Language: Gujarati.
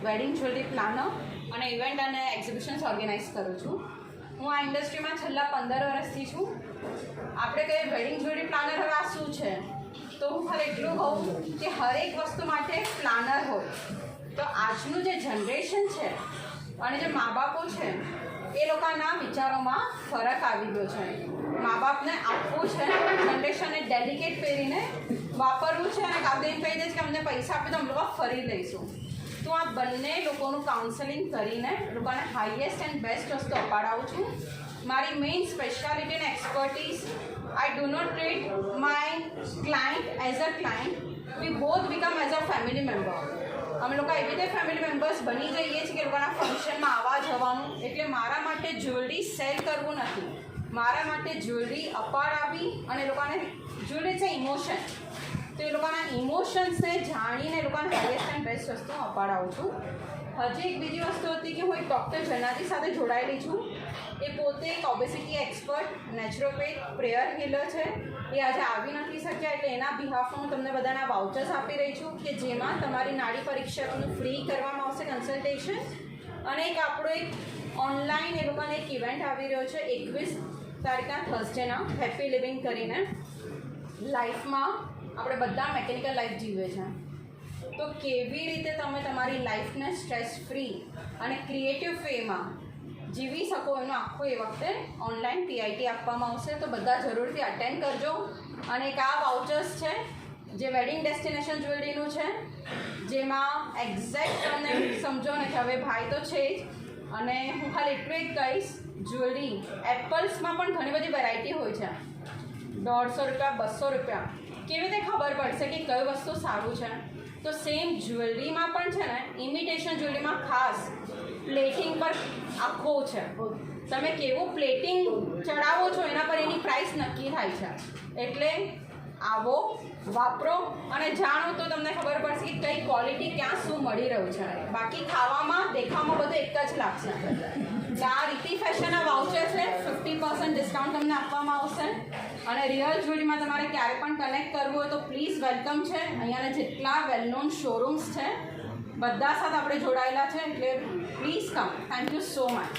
વેડિંગ જ્વેલરી પ્લાનર અને ઇવેન્ટ અને એક્ઝિબિશન્સ ઓર્ગેનાઇઝ કરું છું. હું આ ઇન્ડસ્ટ્રીમાં છેલ્લા 15 વર્ષથી છું. આપણે કહીએ વેડિંગ જ્વેલરી પ્લાનર હવે આ શું છે, તો હું ખાલી એટલું કહું કે હરેક વસ્તુ માટે પ્લાનર હોય. તો આજનું જે જનરેશન છે અને જે મા બાપો છે એ લોકોના વિચારોમાં ફરક આવી ગયો છે. મા બાપને આપવું છે, જનરેશનને ડેલિકેટ પહેરીને વાપરવું છે અને કામ કહી દે છે કે અમને પૈસા આપે તો અમે લોકો ફરી લઈશું. તો આ બંને લોકોનું કાઉન્સેલિંગ કરીને લોકોને હાઈએસ્ટ એન્ડ બેસ્ટ વસ્તુ અપાડાવું છું. મારી મેઇન સ્પેશિયાલિટી અને expertise, I do not treat my client as a client, we both become as a family member. અમે લોકો એવી રીતે ફેમિલી મેમ્બર્સ બની જઈએ છીએ કે લોકોના ફંક્શનમાં આવવા જવાનું. એટલે મારા માટે જ્વેલરી સેલ કરવું નથી, મારા માટે જ્વેલરી અપાડાવી અને લોકોને જ્વેલરી છે ઇમોશન, તો એ લોકોના ઇમોશન્સને જાણીને એ લોકોને હાઈએસ્ટ એન્ડ બેસ્ટ વસ્તુ અપાડાવું છું. હજી એક બીજી વસ્તુ હતી કે હું એક ડૉક્ટર જનાજી સાથે જોડાયેલી છું. એ પોતે એક obesity expert, naturopath, prayer healer છે. એ આજે આવી નથી શક્યા, એટલે એના બિહાફમાં હું તમને બધાના વાઉચર્સ આપી રહી છું કે જેમાં તમારી નાડી પરીક્ષાનું ફ્રી કરવામાં આવશે કન્સલ્ટેશન. અને એક આપણો એક ઓનલાઈન એ લોકોને એક ઇવેન્ટ આવી રહ્યો છે 21 તારીખના થર્સડેના, હેપી લિવિંગ કરીને. લાઈફમાં આપણે બધા મેકેનિકલ લાઈફ જીવે છે, તો કેવી રીતે તમે તમારી લાઈફને સ્ટ્રેસ ફ્રી અને ક્રિએટિવ વેમાં જીવી શકો એનો આખો એ વખતે ઓનલાઈન પીઆઈટી આપવામાં આવશે. તો બધા જરૂરથી અટેન્ડ કરજો. અને એક આ વાઉચર્સ છે જે વેડિંગ ડેસ્ટિનેશન જ્વેલરીનું છે, જેમાં એક્ઝેક્ટ તમને સમજો ને કે હવે ભાઈ તો છે જ. અને હું ખાલી એટલું એક કહીશ, જ્વેલરી એપલ્સમાં પણ ઘણી બધી વેરાયટી હોય છે. 150 રૂપિયા, 200 રૂપિયા, કેવી રીતે ખબર પડશે કે કઈ વસ્તુ સારું છે? તો સેમ જ્વેલરીમાં પણ છે ને, ઇમિટેશન જ્વેલરીમાં ખાસ પ્લેટિંગ પર આખો છે. તમે કેવું પ્લેટિંગ ચડાવો છો એના પર એની પ્રાઇસ નક્કી થાય છે. એટલે આવો, વાપરો અને જાણો તો તમને ખબર પડશે કે કઈ ક્વોલિટી ક્યાં શું મળી રહ્યું છે. બાકી ખાવામાં, દેખાવામાં બધું એક જ લાગશે. આ રીતિ ફેશનના વાઉચર છે, 50% ડિસ્કાઉન્ટ તમને આપવામાં આવશે. અને રિયલ જ્વેલરીમાં તમારે ક્યારે પણ કનેક્ટ કરવું હોય તો પ્લીઝ વેલકમ છે. અહીંયાના જેટલા વેલ નોન શોરૂમ્સ છે બધા સાથે આપણે જોડાયેલા છે, એટલે please come. Thank you so much.